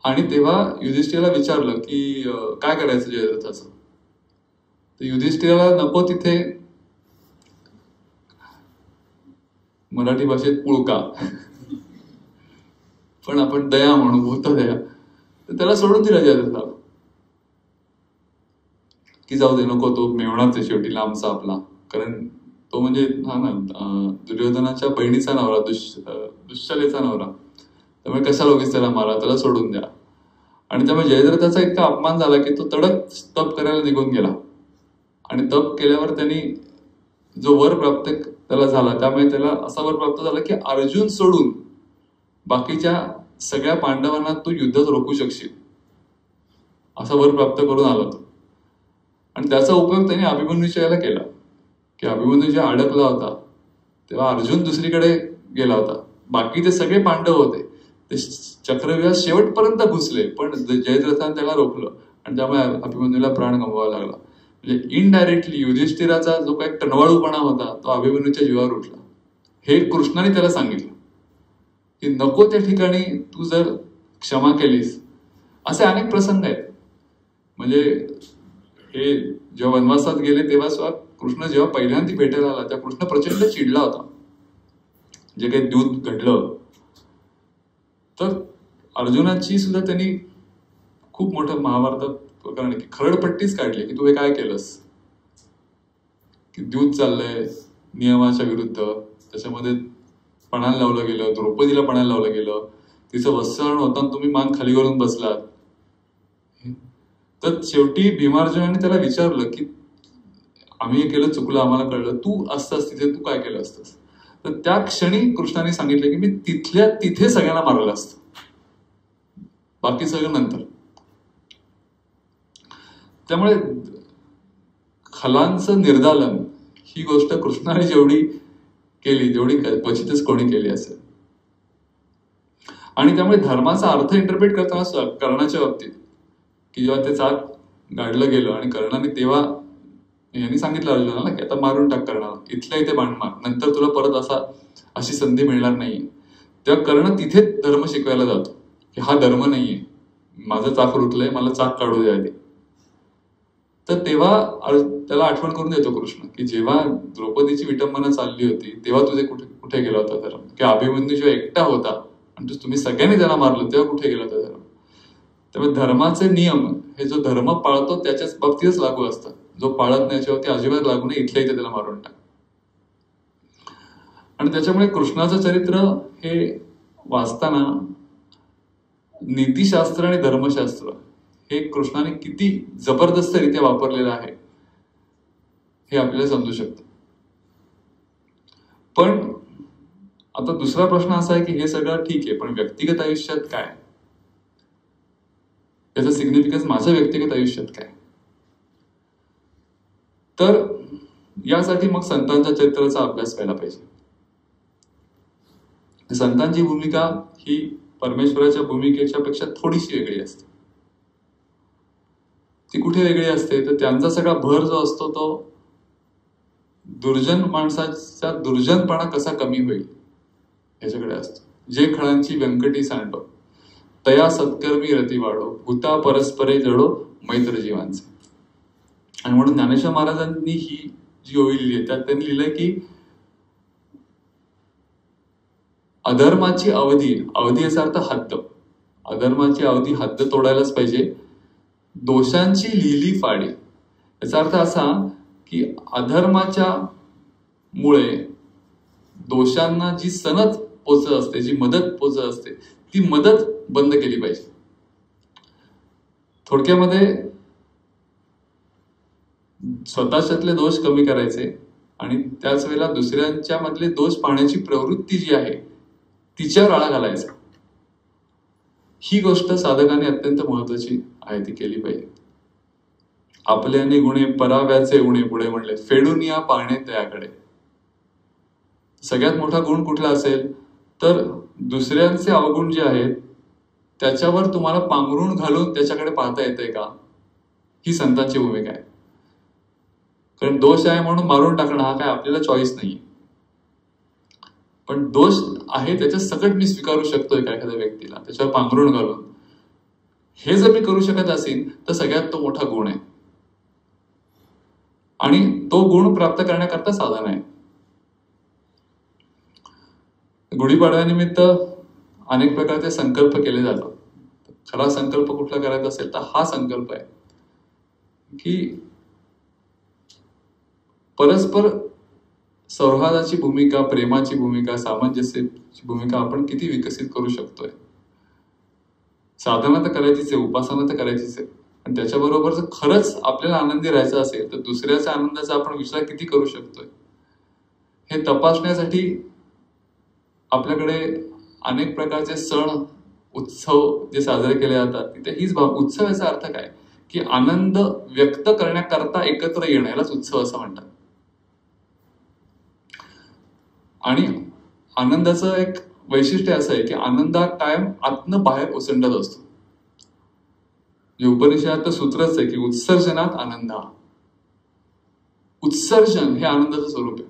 आणि तेव्हा युधिष्ठिराला विचारलं की काय करायचं जयद्रथाचं. तर युधिष्ठिराला नको तिथे मराठी भाषेत पुळका पण आपण दया म्हणू, भूत दया, तर त्याला सोडून दिला जयद्रथाला की जाऊ दे, नको, तो मेवणाच आहे शेवटी लांबचा आपला, कारण तो म्हणजे हा ना दुर्योधनाच्या बहिणीचा नवरा, दुश्शलेचा नवरा, त्यामुळे कशाला उगीच त्याला मारा, त्याला सोडून द्या. आणि त्यामुळे जयद्रथाचा इतका अपमान झाला की तो तडक तप करायला निघून गेला. आणि तप केल्यावर त्यांनी जो वर प्राप्त त्याला झाला त्यामुळे त्याला असा वर प्राप्त झाला की अर्जुन सोडून बाकीच्या सगळ्या पांडवांना तू युद्धात रोखू शकशील असा वर प्राप्त करून आला तो. आणि त्याचा उपयोग त्यांनी अभिमन्यूच्या याला केला की अभिमन्यू जेव्हा अडकला होता तेव्हा अर्जुन दुसरीकडे गेला होता, बाकी ते सगळे पांडव होते, ते चक्रव्यूहात शेवटपर्यंत घुसले, पण जयद्रथाने त्याला रोखलं आणि त्यामुळे अभिमन्यूला प्राण गमवावा लागला. म्हणजे इनडायरेक्टली युधिष्ठिराचा जो काही टणवाळूपणा होता तो अभिमन्यूच्या जीवावर उठला. हे कृष्णाने त्याला सांगितलं की नको त्या ठिकाणी तू जर क्षमा केलीस. असे अनेक प्रसंग आहेत. म्हणजे हे जेव्हा वनवासात गेले तेव्हा कृष्ण जेव्हा पहिल्यांदा भेटायला आला तेव्हा कृष्ण प्रचंड चिडला होता जे काही द्यूत घडलं. तर अर्जुनाची सुद्धा त्यांनी खूप मोठं महाभारतात प्रकरण की खरडपट्टीच काढली की तू हे काय केलंस, की द्यूत चाललंय नियमाच्या विरुद्ध, त्याच्यामध्ये पणाला लावलं गेलं, द्रौपदीला पणाला लावलं गेलं, तिचं वस्त्रण होताना तुम्ही मान खाली करून बसलात. तर शेवटी भीमार्जुनाने त्याला विचारलं की आम्ही हे केलं, चुकलं, आम्हाला कळलं, तू असतास तिथे तू काय केलं असतंस. तर त्या क्षणी कृष्णाने सांगितलं की मी तिथल्या तिथे सगळ्यांना मारलं असतं, बाकी सगळं नंतर. त्यामुळे खलांचं निर्दालन ही गोष्ट कृष्णाने जेवढी केली तेवढी क्वचितच कोणी केली असेल. आणि त्यामुळे धर्माचा अर्थ इंटरप्रेट करताना कर्णाच्या बाबतीत की जेव्हा ते चाक गाडलं गेलं आणि कर्णाने तेव्हा यांनी सांगितलं अर्जुनाला की आता मारून टाक कर्णाला, इथल्या इथे बाण मार, नंतर तुला परत अशी संधी मिळणार नाहीये. तेव्हा कर्ण तिथे धर्म शिकवायला जातो की हा धर्म नाहीये, माझं चाक रुतलंय, मला चाक काढू द्या आधी. तर तेव्हा त्याला आठवण करून देतो कृष्ण की जेव्हा द्रौपदीची विटंबना चालली होती तेव्हा तुझे कुठे गेला होता धर्म, की अभिमन्यू जेव्हा एकटा होता आणि तुम्ही सगळ्यांनी त्याला मारलं तेव्हा कुठे गेला होता धर्म. त्यामुळे धर्माचे नियम हे जो धर्म पाळतो त्याच्याच बाबतीतच लागू असतात, जो पाळत नाही त्याच्यावरती अजिबात लागू नये, इथल्या इथे त्याला मारून टाक. आणि त्याच्यामुळे कृष्णाचं चरित्र हे वाचताना नीतिशास्त्र आणि धर्मशास्त्र हे कृष्णाने किती जबरदस्तरित्या वापरलेलं आहे हे आपल्याला समजू शकतं. पण आता दुसरा प्रश्न असा आहे की हे सगळं ठीक आहे, पण व्यक्तिगत आयुष्यात काय, याचा सिग्निफिकन्स माझ्या व्यक्तिगत आयुष्यात काय? तर यासाठी मग संतांच्या चरित्राचा अभ्यास करायला पाहिजे. संतांची भूमिका ही परमेश्वराच्या भूमिकेच्या पेक्षा थोडीशी वेगळी असते. ती कुठे वेगळी असते तर त्यांचा सगळा भर जो असतो तो दुर्जन माणसाचा दुर्जनपणा कसा कमी होईल याच्याकडे असतो. जे खळांची व्यंकटी सांडो तया सत्कर्मी रती वाढो, भूता परस्परे जडो मैत्र जीवांचे. आणि म्हणून ज्ञानेश्वर महाराजांनी ही जी ओवी लिहिली आहे त्यात त्यांनी लिहिलंय की अधर्माची अवधी याचा अर्थ हद्द, अधर्माची अवधी हद्द तोडायलाच पाहिजे. दोषांची लिहिली फाडी याचा अर्थ असा की अधर्माच्या मुळे दोषांना जी सनद पोचत असते, जी मदत पोचत असते, ती मदत बंद केली पाहिजे. थोडक्यामध्ये स्वतःच्यातले दोष कमी करायचे आणि त्याच वेळेला दुसऱ्यांच्या मधले दोष पाहण्याची प्रवृत्ती जी आहे तिच्यावर आळा घालायचा. ही गोष्ट साधकाने अत्यंत महत्वाची आहे, ती केली पाहिजे. आपल्याने गुणे पराव्याचे उणे पुढे म्हणले, फेडून या पाहणे त्याकडे. सगळ्यात मोठा गुण कुठला असेल तर दुसऱ्यांचे अवगुण जे आहेत त्याच्यावर तुम्हाला पांघरून घालून त्याच्याकडे पाहता येतंय का, ही संतांची भूमिका आहे. कारण दोष आहे म्हणून मारून टाकणं हा काय आपल्याला चॉईस नाही, पण दोष आहे त्याच्या सकट मी स्वीकारू शकतोय का एखाद्या व्यक्तीला त्याच्यावर पांघरून घालून, हे जर मी करू शकत असेल तर सगळ्यात तो मोठा गुण आहे. आणि तो गुण प्राप्त करण्याकरता साधन आहे. गुढीपाडव्यानिमित्त अनेक प्रकारचे संकल्प केले जातात. खरा संकल्प कुठला करायचा असेल तर हा संकल्प आहे की परस्पर सौहार्दाची भूमिका, प्रेमाची भूमिका, सामंजस्याची भूमिका आपण किती विकसित करू शकतोय. साधना तर करायचीच आहे, उपासना तर करायचीच आहे, पण त्याच्याबरोबर जर खरंच आपल्याला आनंदी राहायचं असेल तर दुसऱ्याच्या आनंदाचा आपण विचार किती करू शकतोय हे तपासण्यासाठी आपल्याकडे अनेक प्रकारचे सण उत्सव जे साजरे केले जातात. तिथे हीच उत्सव याचा अर्थ काय की आनंद व्यक्त करण्याकरता एकत्र येणं, यालाच उत्सव असं म्हणतात. आणि आनंदाचं एक वैशिष्ट्य असं आहे की आनंदा कायम आतनं बाहेर ओसंडत असतो. जे उपनिषदात सूत्रच आहे की उत्सर्जनात आनंदा. उत्सर्जन हे आनंदाचं स्वरूप आहे.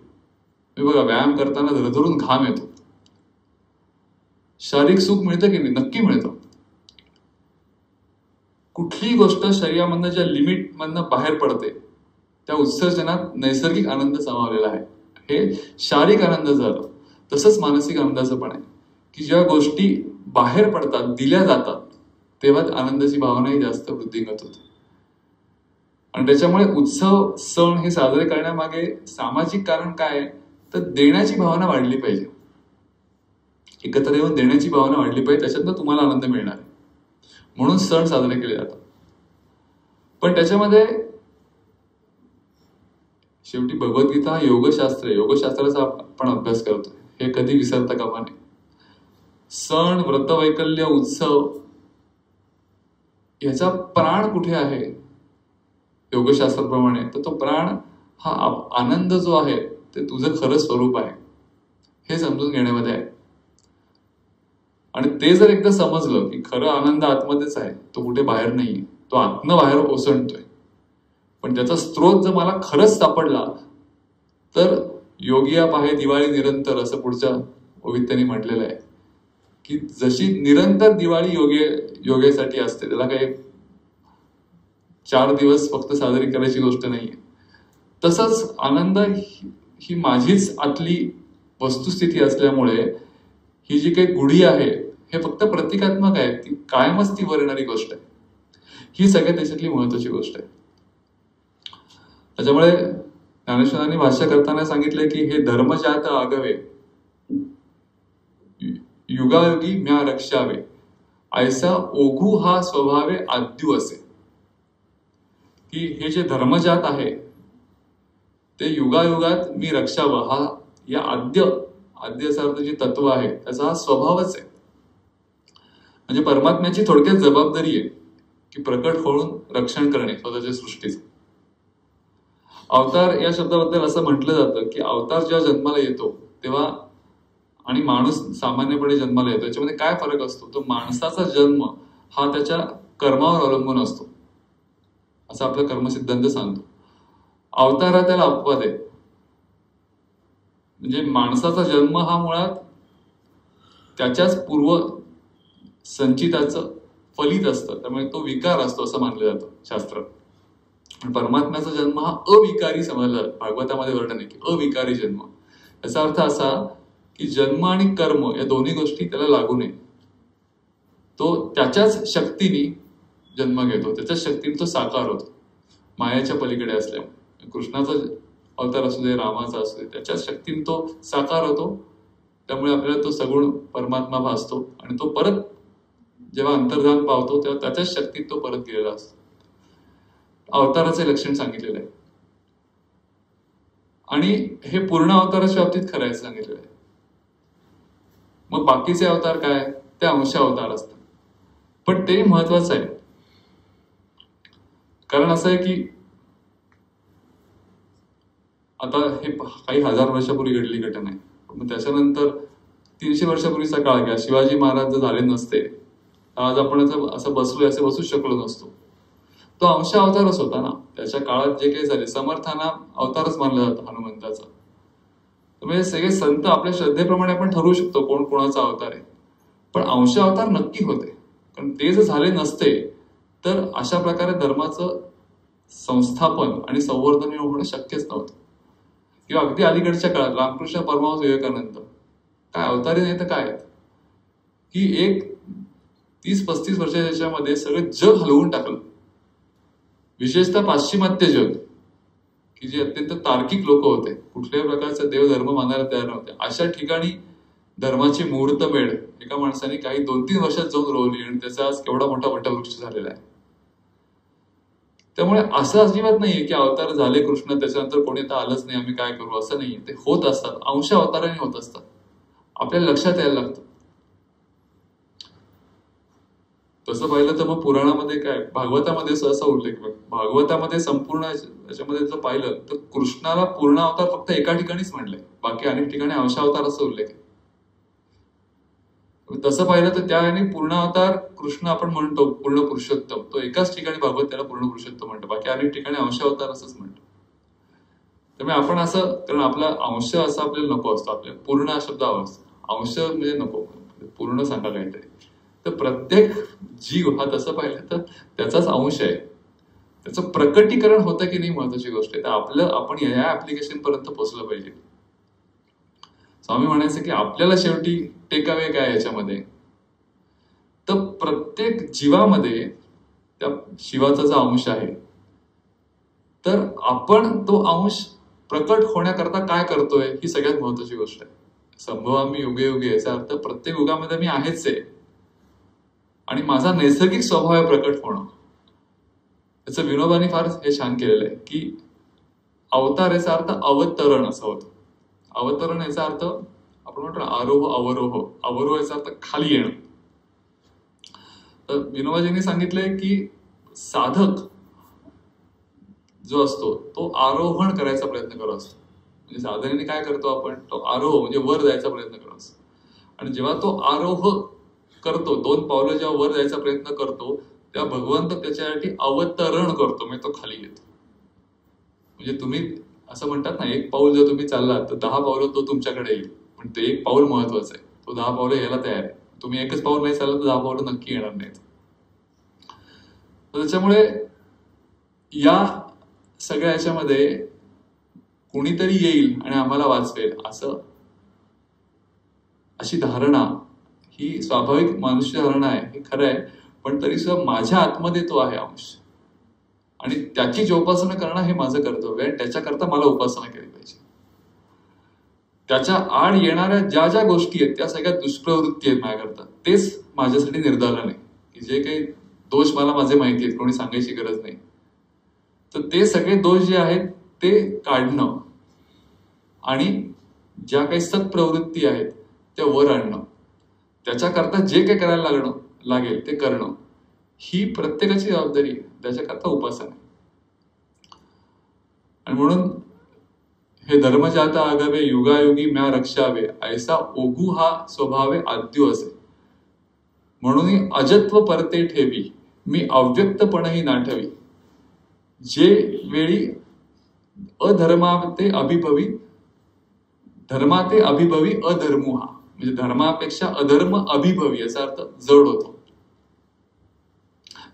मी बघा व्यायाम करताना धरधरून घाम येतो, शारीरिक सुख मिळतं की नाही? नक्की मिळतं. कुठलीही गोष्ट शरीरामधनं ज्या लिमिट मधनं बाहेर पडते त्या उत्सर्जनात नैसर्गिक आनंद समावलेला आहे. हे शारीरिक आनंद झालं. तसंच मानसिक आनंदाचं पण आहे की ज्या गोष्टी बाहेर पडतात, दिल्या जातात, तेव्हा आनंदाची भावनाही जास्त वृद्धिंगत होते. आणि त्याच्यामुळे उत्सव सण हे साजरे करण्यामागे सामाजिक कारण काय आहे तर देण्याची भावना वाढली पाहिजे. एकत्र येऊन देण्याची भावना वाढली पाहिजे, त्याच्यातनं तुम्हाला आनंद मिळणार आहे. म्हणून सण साजरे केले जातात. पण त्याच्यामध्ये शेवटी भगवद्गीता हा योगशास्त्र आहे. योगशास्त्राचा आपण अभ्यास करतोय हे कधी विसरता कामा नये. सण, व्रतवैकल्य, उत्सव याचा प्राण कुठे आहे योगशास्त्राप्रमाणे तर तो प्राण हा आनंद जो आहे ते तुझं खरं स्वरूप आहे हे समजून घेण्यामध्ये आहे. आणि ते जर एकदा समजलं की खरं आनंद आतमध्येच आहे, तो कुठे बाहेर नाहीये, तो आतनं बाहेर ओसंडतोय. पण त्याचा स्रोत जर मला खरंच सापडला तर योगिया पाहे दिवाळी निरंतर, असं पुढच्या ओवीत त्यांनी म्हटलेलं आहे की जशी निरंतर दिवाळी योगेसाठी असते, त्याला काही 4 दिवस फक्त साजरी करायची गोष्ट नाहीये, तसंच आनंद ही माझीच आतली वस्तुस्थिती असल्यामुळे ही जी काही गुढी आहे हे फक्त प्रतिकात्मक आहे, ती कायमच ती वर येणारी गोष्ट आहे. ही सगळ्यात त्याच्यातली महत्वाची गोष्ट आहे. त्याच्यामुळे ज्ञानेश्वरांनी भाष्य करताना सांगितलंय की हे धर्मजात आगवे युगायुगी म्या रक्षावे, ऐसा ओघू हा स्वभावे आद्यू असे. की हे जे धर्मजात आहे ते युगायुगात मी रक्षावं, हा या आद्याचा अर्थ जे तत्व आहे त्याचा हा स्वभावच आहे. म्हणजे परमात्म्याची थोडक्यात जबाबदारी आहे की प्रकट होऊन रक्षण करणे स्वतःच्या सृष्टीचं. अवतार या शब्दाबद्दल असं म्हटलं जातं की अवतार जेव्हा जन्माला येतो तेव्हा, आणि माणूस सामान्यपणे जन्माला येतो, याच्यामध्ये काय फरक असतो, तो माणसाचा जन्म हा त्याच्या कर्मावर अवलंबून असतो असं आपला कर्मसिद्धांत सांगतो. अवतार हा त्याला अपवाद आहे. म्हणजे माणसाचा जन्म हा मुळात त्याच्याच पूर्व संचिताचं फलित असतं, त्यामुळे तो विकार असतो असं मानलं जातं शास्त्रात. परमात्म्याचा जन्म हा अविकारी समजला जातो. भागवतामध्ये वर्णन आहे की अविकारी जन्म. याचा अर्थ असा की जन्म आणि कर्म या दोन्ही गोष्टी त्याला लागू नये. तो त्याच्याच शक्तीने जन्म घेतो, त्याच्याच शक्तीने तो साकार होतो, मायाच्या पलीकडे असल्यामुळे. कृष्णाचा अवतार असू दे, रामाचा असू दे, त्याच्याच शक्तीने तो साकार होतो. त्यामुळे आपल्याला तो सगुण परमात्मा भासतो आणि तो परत जेव्हा अंतर्धान पावतो तेव्हा त्याच्याच शक्तीत तो परत गेलेला असतो. अवताराचे लक्षण सांगितलेलं आहे. आणि हे पूर्ण अवताराच्या बाबतीत खरं आहे सांगितलेलं आहे. मग बाकीचे अवतार काय, ते अंश अवतार असतात. पण ते महत्वाचं आहे, कारण असं आहे की आता हे काही 1000 वर्षापूर्वी घडली घटना आहे. मग त्याच्यानंतर 300 वर्षापूर्वीचा काळ घ्या, शिवाजी महाराज जर झाले नसते आज आपण असं बसलोय, असे बसूच शकलो नसतो. तो अंश अवतारच होता ना. त्याच्या काळात जे काही झाले, समर्थांना अवतारच मानलं जातं हनुमंताचा. म्हणजे सगळे संत आपल्या श्रद्धेप्रमाणे आपण ठरवू शकतो कोण कोणाचा अवतार आहे, पण अंश अवतार नक्की होते. कारण ते जर झाले नसते तर अशा प्रकारे धर्माचं संस्थापन आणि संवर्धन होणं शक्यच नव्हतं. किंवा अगदी अलीकडच्या काळात रामकृष्ण परमहंस विवेकानंद काय अवतारी नाही तर काय, की एक 30-35 वर्षाच्या मध्ये सगळं जग हलवून टाकलं. विशेषतः पाश्चिमात्य जग, की जे अत्यंत तार्किक लोक होते, कुठल्याही प्रकारचा देव धर्म मानायला तयार नव्हते, अशा ठिकाणी धर्माची मुहूर्तमेढ एका माणसाने काही 2-3 वर्षात जाऊन रोवली आणि त्याचा आज केवढा मोठा वटवृक्ष झालेला आहे. त्यामुळे असं अजिबात नाहीये की अवतार झाले कृष्ण त्याच्यानंतर कोणी तर आलंच नाही, आम्ही काय करू, असं नाहीये. ते होत असतात, अंश अवताराने होत असतात. आपल्याला लक्षात यायला लागतं. तसं पाहिलं तर मग पुराणामध्ये काय, भागवतामध्ये सहसा उल्लेख, भागवतामध्ये संपूर्ण याच्यामध्ये जर पाहिलं तर कृष्णाला पूर्ण अवतार फक्त एका ठिकाणीच म्हणलंय, बाकी अनेक ठिकाणी अंशावतार असं उल्लेख आहे. तसं पाहिलं तर त्या याने पूर्ण अवतार कृष्ण आपण म्हणतो पूर्ण पुरुषोत्तम, तो एकाच ठिकाणी भागवत त्याला पूर्ण पुरुषोत्तम म्हणतो, बाकी अनेक ठिकाणी अंशावतार असंच म्हणतो. त्यामुळे आपण असं, कारण आपला अंश असा आपल्याला नको असतो, आपल्याला पूर्ण हा शब्द हवा असतो. अंश म्हणजे नको, पूर्ण सांगा काहीतरी. तर प्रत्येक जीव हा तसं पाहिलं तर त्याचाच अंश आहे. त्याचं प्रकटीकरण होतं की नाही महत्वाची गोष्ट आहे. तर आपण या ऍप्लिकेशन पर्यंत पोहोचलं पाहिजे. स्वामी म्हणायचं की आपल्याला शेवटी टेकावे काय याच्यामध्ये, तर प्रत्येक जीवामध्ये त्या शिवाचा जो अंश आहे, तर आपण तो अंश प्रकट होण्याकरता काय करतोय ही सगळ्यात महत्वाची गोष्ट आहे. संभवामी युगे युगे याचा अर्थ प्रत्येक युगामध्ये मी आहेच आहे आणि माझा नैसर्गिक स्वभाव आहे प्रकट होणं. त्याचं विनोबांनी फार हे छान केलेलं आहे की अवतार याचा अर्थ अवतरण असा होतो. अवतरण याचा अर्थ आपण म्हणतो आरोह अवरोह, अवरोह याचा अर्थ खाली येणं. तर विनोबाजींनी सांगितलंय की साधक जो असतो तो आरोहण करायचा प्रयत्न करत असतो. म्हणजे साधकाने काय करतो आपण, तो आरोह म्हणजे वर जायचा प्रयत्न करत असतो. आणि जेव्हा तो आरोह करतो, 2 पावलं जेव्हा वर जायचा प्रयत्न करतो, तेव्हा भगवंत त्याच्यासाठी अवतरण करतो, म्हणजे तो खाली येतो. म्हणजे तुम्ही असं म्हणतात ना, एक पाऊल जर तुम्ही चाललात तर 10 पावलं तो तुमच्याकडे येईल, पण ते एक पाऊल महत्वाचं आहे. तो 10 पावलं यायला तयार आहे. तुम्ही एकच पाऊल नाही चालला तर 10 पावलं नक्की येणार नाहीत. त्याच्यामुळे या सगळ्या याच्यामध्ये कोणीतरी येईल आणि आम्हाला वाचवेल अशी धारणा ही स्वाभाविक मनुष्य धारणा आहे, हे खरं आहे. पण तरी सुद्धा माझ्या आतमध्ये तो आहे अंश, आणि त्याची जोपासना करणं हे माझं कर्तव्य आहे. त्याच्याकरता मला उपासना केली पाहिजे. त्याच्या आड येणाऱ्या ज्या ज्या गोष्टी आहेत त्या सगळ्या दुष्प्रवृत्ती आहेत माझ्याकरता, तेच माझ्यासाठी निर्धारण आहे. की जे काही दोष मला माझे माहिती आहेत, कोणी सांगायची गरज नाही, तर ते सगळे दोष जे आहेत ते काढणं आणि ज्या काही सत्प्रवृत्ती आहेत त्या वर आणणं, त्याच्याकरता जे काही करायला लागेल ते करणं, ही प्रत्येकाची जबाबदारी आहे. त्याच्याकरता उपासना आहे. आणि म्हणून हे धर्मजाता आगावे युगायुगी म्या रक्षावे, ऐसा ओघू हा स्वभावे आद्यो असे. म्हणून अजत्व परते ठेवी, मी अव्यक्तपणही नाठवी. जे वेळी अधर्माते अभिभवी, धर्माते अभिभवी अधर्मुहा, म्हणजे धर्मापेक्षा अधर्म अभिभवी, याचा अर्थ जड होतो.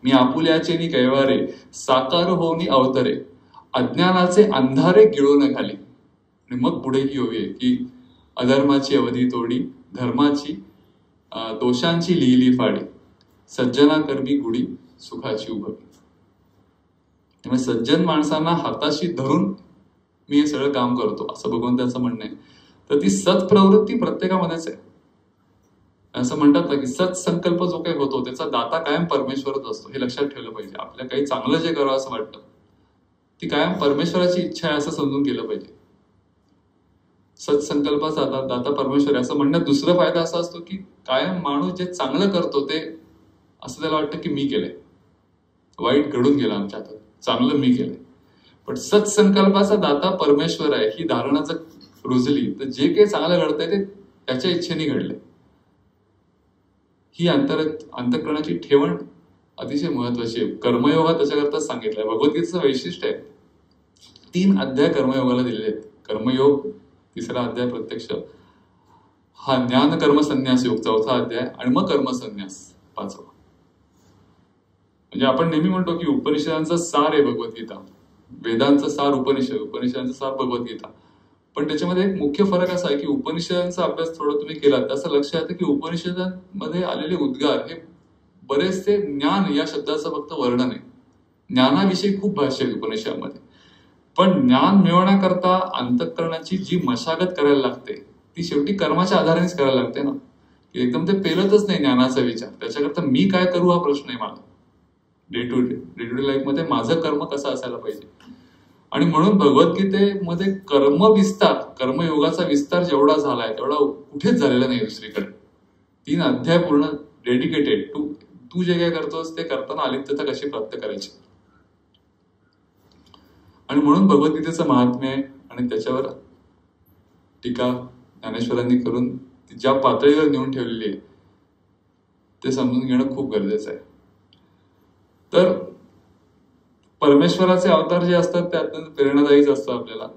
मी आपुल्याचे नि कैवारे, साकार होऊनी अवतरे, अज्ञानाचे अंधारे गिळून खाली. आणि मग पुढे ही ओवी आहे की अधर्माची अवधी तोडी, धर्माची दोषांची लिहिली फाडी, सज्जना करवी गुढी सुखाची उभवी. त्यामुळे सज्जन माणसांना हाताशी धरून मी हे सगळं काम करतो, असं भगवंताचं म्हणणं आहे. तर ती सत्प्रवृत्ती प्रत्येकामध्येच आहे. असं म्हणतात ना की सत्संकल्प जो काही होतो त्याचा दाता कायम परमेश्वरच असतो, हे लक्षात ठेवलं पाहिजे. आपल्या काही चांगलं जे करावं असं वाटतं ती कायम परमेश्वराची इच्छा आहे असं समजून केलं पाहिजे. सत्संकल्पाचा दाता परमेश्वर आहे असं म्हणण्यात दुसरा फायदा असा असतो की कायम माणूस जे चांगलं करतो ते असं त्याला वाटतं की मी केलंय, वाईट घडून गेलं आमच्या हातात, चांगलं मी केलंय. पण सत्संकल्पाचा दाता परमेश्वर आहे ही धारणा जर रुजली तर जे काही चांगलं घडतंय ते त्याच्या इच्छेने घडलंय. ही अंतःकरणाची ठेवण अतिशय महत्वाची आहे. कर्मयोग हा त्याच्याकरता सांगितलाय. भगवद्गीतेचं वैशिष्ट्य आहे, 3 अध्याय कर्मयोगाला दिलेले आहेत. कर्मयोग 3रा अध्याय प्रत्यक्ष हा ज्ञान कर्म संन्यास योग 4था अध्याय, आणि मग कर्मसन्यास 5वा. म्हणजे आपण नेहमी म्हणतो की उपनिषदांचा सार आहे भगवद्गीता, वेदांचा सार उपनिषद, उपनिषदांचा सार भगवद्गीता. पण त्याच्यामध्ये एक मुख्य फरक असा आहे की उपनिषदांचा अभ्यास थोडा तुम्ही केला तर असं लक्षात येतं की उपनिषदांमध्ये आलेले उद्गार हे बरेचसे ज्ञान या शब्दाचं फक्त वर्णन आहे. ज्ञानाविषयी खूप भाष्य आहे उपनिषदांमध्ये, पण ज्ञान मिळवण्याकरता अंतःकरणाची जी मशागत करायला लागते ती शेवटी कर्माच्या आधारेच करायला लागते ना. एकदम ते पेलतच नाही ज्ञानाचा विचार. त्याच्याकरता मी काय करू हा प्रश्न आहे मला. डे टू डे लाईफ मध्ये माझं कर्म कसं असायला पाहिजे. आणि म्हणून भगवद्गीतेमध्ये कर्मविस्तार, कर्मयोगाचा विस्तार जेवढा झालाय तेवढा कुठेच झालेला नाही दुसरीकडे. 3 अध्याय पूर्ण डेडिकेटेड टू तू जे काय करतोस ते करताना अलिप्तता कशी प्राप्त करायची. आणि म्हणून भगवद्गीतेचं महात्म्य आहे आणि त्याच्यावर टीका ज्ञानेश्वरांनी करून ज्या पातळीवर नेऊन ठेवलेली आहे ते समजून घेणं खूप गरजेचं आहे. तर परमेश्वराचे अवतार जे असतात ते अत्यंत प्रेरणादायीच असतं आपल्याला.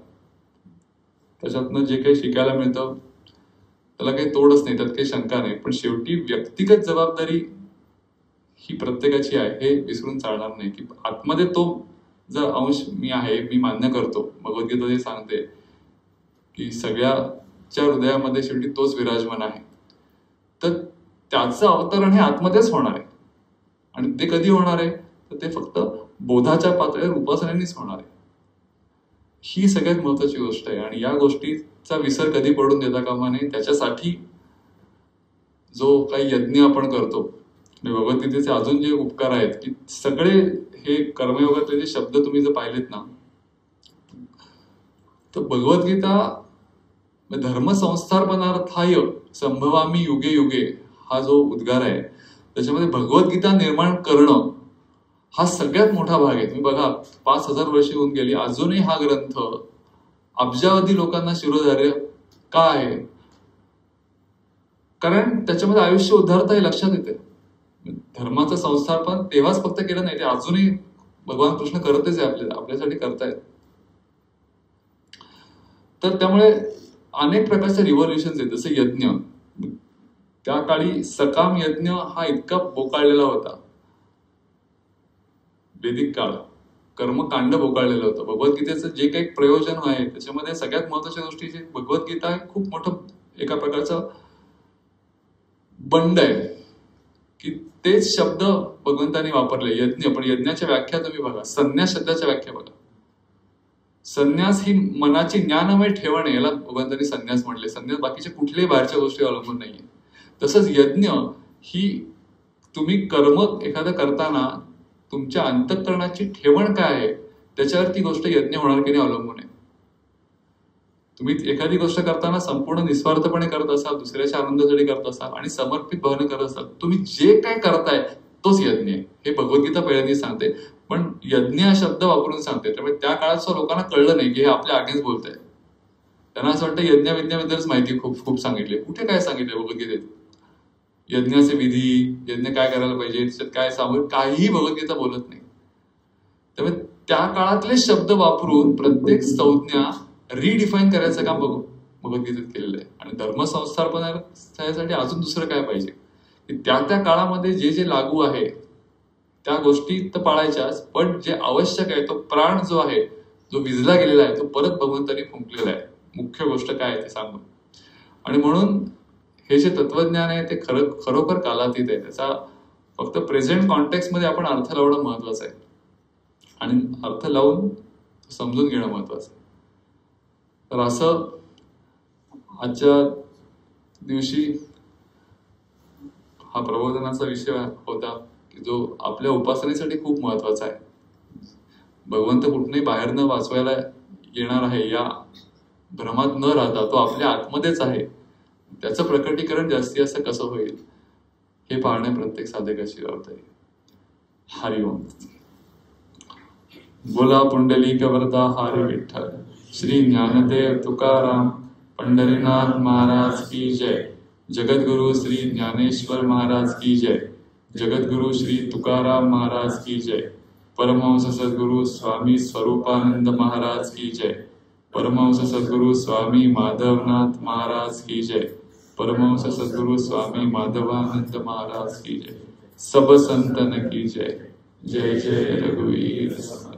त्याच्यातनं जे काही शिकायला मिळतं त्याला काही तोडच नाही, त्यात काही शंका नाही. पण शेवटी व्यक्तिगत जबाबदारी ही प्रत्येकाची आहे हे विसरून चालणार नाही. की आतमध्ये तो जर अंश मी आहे, मी मान्य करतो, भगवद्गीता जे सांगते की सगळ्याच्या हृदयामध्ये शेवटी तोच विराजमान आहे, तर त्याचं अवतरण हे आतमध्येच होणार आहे. आणि ते कधी होणार आहे तर ते फक्त बोधाच्या पातळीवर उपासनेनेच होणार आहे. ही सगळ्यात महत्वाची गोष्ट आहे. आणि या गोष्टीचा विसर कधी पडून देता कामा नये. त्याच्यासाठी जो काही यज्ञ आपण करतो, भगवद्गीतेचे अजून जे उपकार आहेत की सगळे हे कर्मयोगातले जे शब्द तुम्ही जर पाहिलेत ना, तर भगवद्गीता धर्मसंस्थापनार्थाय संभवामी युगे युगे हा जो उद्गार आहे त्याच्यामध्ये भगवद्गीता निर्माण करणं हा सगळ्यात मोठा भाग आहे. तुम्ही बघा 5000 वर्षे होऊन गेली, अजूनही हा ग्रंथ अब्जावधी लोकांना शिरोधार्य का आहे? कारण त्याच्यामध्ये आयुष्य उद्धारता हे लक्षात येते. धर्माचं संस्कार पण तेव्हाच फक्त केलं नाही, ते अजूनही भगवान कृष्ण करतच आहे, आपल्यासाठी करतायत. तर त्यामुळे अनेक प्रकारचे रिव्हॉल्युशन्स आहेत. जसं यज्ञ, त्या काळी सकाम यज्ञ हा इतका बोकाळलेला होता. वैदिक काळ कर्मकांड बोकाळलेलं होतं. भगवद्गीतेचं जे काही प्रयोजन आहे त्याच्यामध्ये सगळ्यात महत्वाच्या गोष्टी, भगवद्गीता हे खूप मोठं एका प्रकारचं बंड आहे की तेच शब्द भगवंतांनी वापरले. यज्ञ, पण यज्ञाच्या व्याख्या तुम्ही बघा, संन्यास शब्दाच्या व्याख्या बघा. संन्यास ही मनाची ज्ञानमय ठेवण आहे, याला भगवंतांनी संन्यास म्हटले. संन्यास बाकीच्या कुठल्याही बाहेरच्या गोष्टी अवलंबून नाहीये. तसंच यज्ञ ही तुम्ही कर्म एखादं करताना तुमच्या अंतःकरणाची ठेवण काय आहे त्याच्यावर ती गोष्ट यज्ञ होणार की नाही अवलंबून आहे. तुम्ही एखादी गोष्ट करताना संपूर्ण निस्वार्थपणे करत असाल, दुसऱ्याच्या आनंदासाठी करत असाल आणि समर्पित भावने करत असाल, तुम्ही जे काय करताय तोच यज्ञ आहे. हे भगवद्गीता पहिल्यांदा सांगते, पण यज्ञ हा शब्द वापरून सांगते. त्यामुळे त्या काळात लोकांना कळलं नाही की हे आपल्या अगेन्स्ट बोलत आहे. त्यांना असं वाटतं यज्ञविद्याबद्दलच माहिती खूप खूप सांगितली. कुठे काय सांगितलंय भगवद्गीतेत? यज्ञाचे विधी, यज्ञ काय करायला पाहिजे, त्याच्यात काय सामूहिक, काहीही भगवद्गीता बोलत नाही. त्यामुळे त्या काळातले शब्द वापरून प्रत्येक संज्ञा रिडिफाईन करायचं काम भगवद्गीतेत केलेलं आहे. आणि धर्मसंस्कार पण त्यासाठी अजून दुसरं काय पाहिजे की त्या काळामध्ये जे जे लागू आहे त्या गोष्टी तर पाळायच्याच, पण जे आवश्यक आहे तो प्राण जो आहे, जो विजला गेलेला आहे, तो परत भगवंतांनी फुंकलेला आहे. मुख्य गोष्ट काय आहे ते सांगून. आणि म्हणून हे जे तत्वज्ञान आहे ते खरोखर कालातीत आहे. त्याचा फक्त प्रेझेंट कॉन्टेक्स्ट मध्ये आपण अर्थ लावणं महत्वाचं आहे आणि अर्थ लावून समजून घेणं महत्वाचं आहे. तर असं आजच्या दिवशी हा प्रबोधनाचा विषय होता की जो आपल्या उपासनेसाठी खूप महत्वाचा आहे. भगवंत कुठेही बाहेर न वाचवायला येणार आहे या भ्रमात न राहता तो आपल्या आतमध्येच आहे. त्याचं प्रकटीकरण जास्तीत जास्त कसं होईल हे पाहणे प्रत्येक साधकाची जबाबदारी. हरिओम. बोला पुंडलिक वरदा हरी विठ्ठल. श्री ज्ञानदेव तुकाराम पंढरीनाथ महाराज की जय. जगद्गुरु श्री ज्ञानेश्वर महाराज की जय. जगद्गुरु श्री तुकाराम महाराज की जय. परमहंस सद्गुरु स्वामी स्वरूपानंद महाराज की जय. परमहंस सद्गुरु स्वामी माधवनाथ महाराज की जय. परमहंस सद्गुरु स्वामी माधवानंद महाराज की जय. सब संतन की जय. जय जय रघुवीर समर्थ.